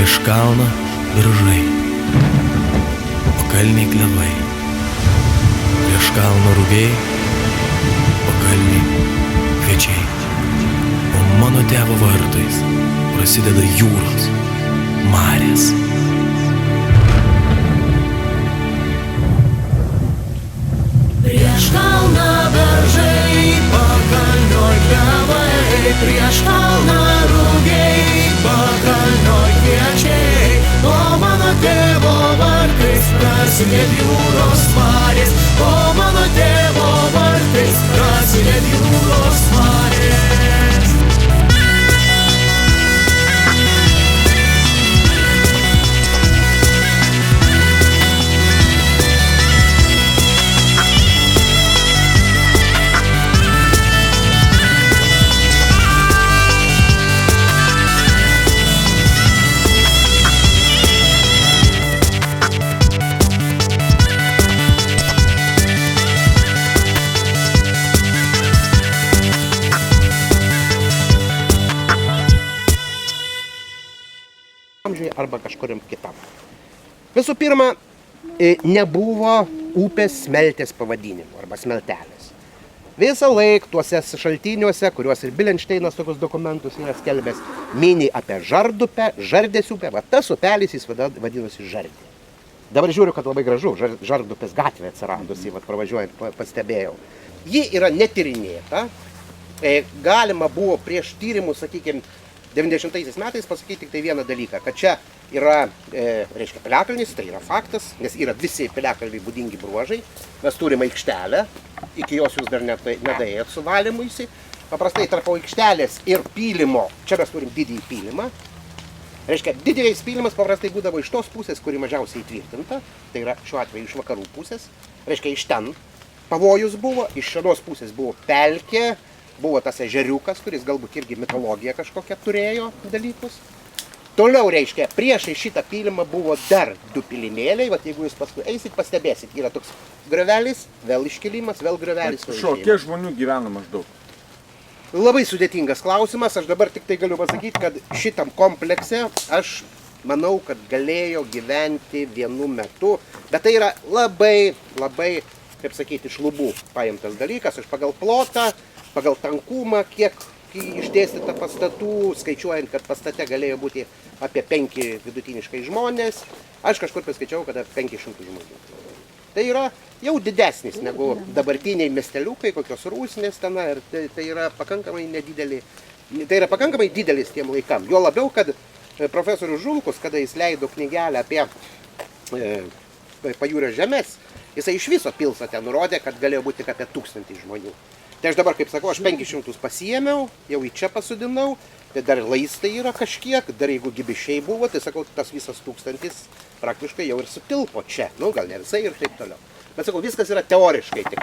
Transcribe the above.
Prieš kalną beržai, pakalniai klevai, prieš kalną rugiai, pakalniai kviečiai. O mano tėvo vartais prasideda jūros, marės. Prieš kalną beržai, pakalnioj klevai, prieš kalną rugiai, pakalnioj kviečiai. O mano tėvo vartais prasideda jūros marės, o mano tėvo vartais prasideda jūros marės. Arba kažkuriam kitam. Visų pirma, nebuvo upės smeltės pavadinimo arba smeltelės. Visą laiką tuose šaltiniuose, kuriuos ir Bilenšteinas tokius dokumentus yra skelbęs, mini apie Žardupę, Žardės upę, va tas upelis jis vadinosi Žardė. Dabar žiūriu, kad labai gražu, Žardupės gatvė atsiradusi, va pravažiuojant pastebėjau. Ji yra netyrinėta, galima buvo prieš tyrimus, sakykime, 90 metais pasakyti tik tai vieną dalyką, kad čia yra, reiškia, piliakalnis, tai yra faktas, nes yra visi piliakalniai būdingi bruožai. Mes turime aikštelę, iki jos jūs dar nedaėjot su valymuisi. Paprastai tarp aikštelės ir pylimo, čia mes turim didįjį pylimą. Reiškia, didėjais pylimas paprastai būdavo iš tos pusės, kuri mažiausiai įtvirtinta, tai yra šiuo atveju iš vakarų pusės. Reiškia, iš ten pavojus buvo, iš šios pusės buvo pelkė, buvo tas ežeriukas, kuris galbūt irgi mitologiją kažkokią turėjo dalykus. Toliau, reiškia, priešai šitą pylimą buvo dar du pylimėliai, vat jeigu jūs paskui eisit, pastebėsit, yra toks griovelis, vėl iškilimas, vėl griovelis. Kiek žmonių gyvena maždaug? Labai sudėtingas klausimas, aš dabar tik tai galiu pasakyti, kad šitam komplekse aš manau, kad galėjo gyventi vienu metu, bet tai yra labai, kaip sakyti, iš lubų paimtas dalykas, aš pagal plotą, pagal tankumą, kiek išdėstyta pastatų, skaičiuojant, kad pastate galėjo būti apie 5 vidutiniškai žmonės, aš kažkur paskaičiau, kad apie 500 žmonių. Tai yra jau didesnis negu dabartiniai miesteliukai, kokios Rūsnės ten, ir tai yra pakankamai nedidelį, tai yra pakankamai didelis tiem laikam. Jo labiau, kad profesorius Žulkus, kada jis leido knygelę apie pajūrio žemės, jisai iš viso pilsą ten nurodė, kad galėjo būti tik apie 1000 žmonių. Tai aš dabar, kaip sakau, aš 500 pasiėmiau, jau į čia pasodinau, tai dar laistai yra kažkiek, dar jeigu gibišiai buvo, tai sakau, tas visas 1000 praktiškai jau ir sutilpo čia, nu gal ne visai ir taip toliau. Bet sakau, viskas yra teoriškai tik.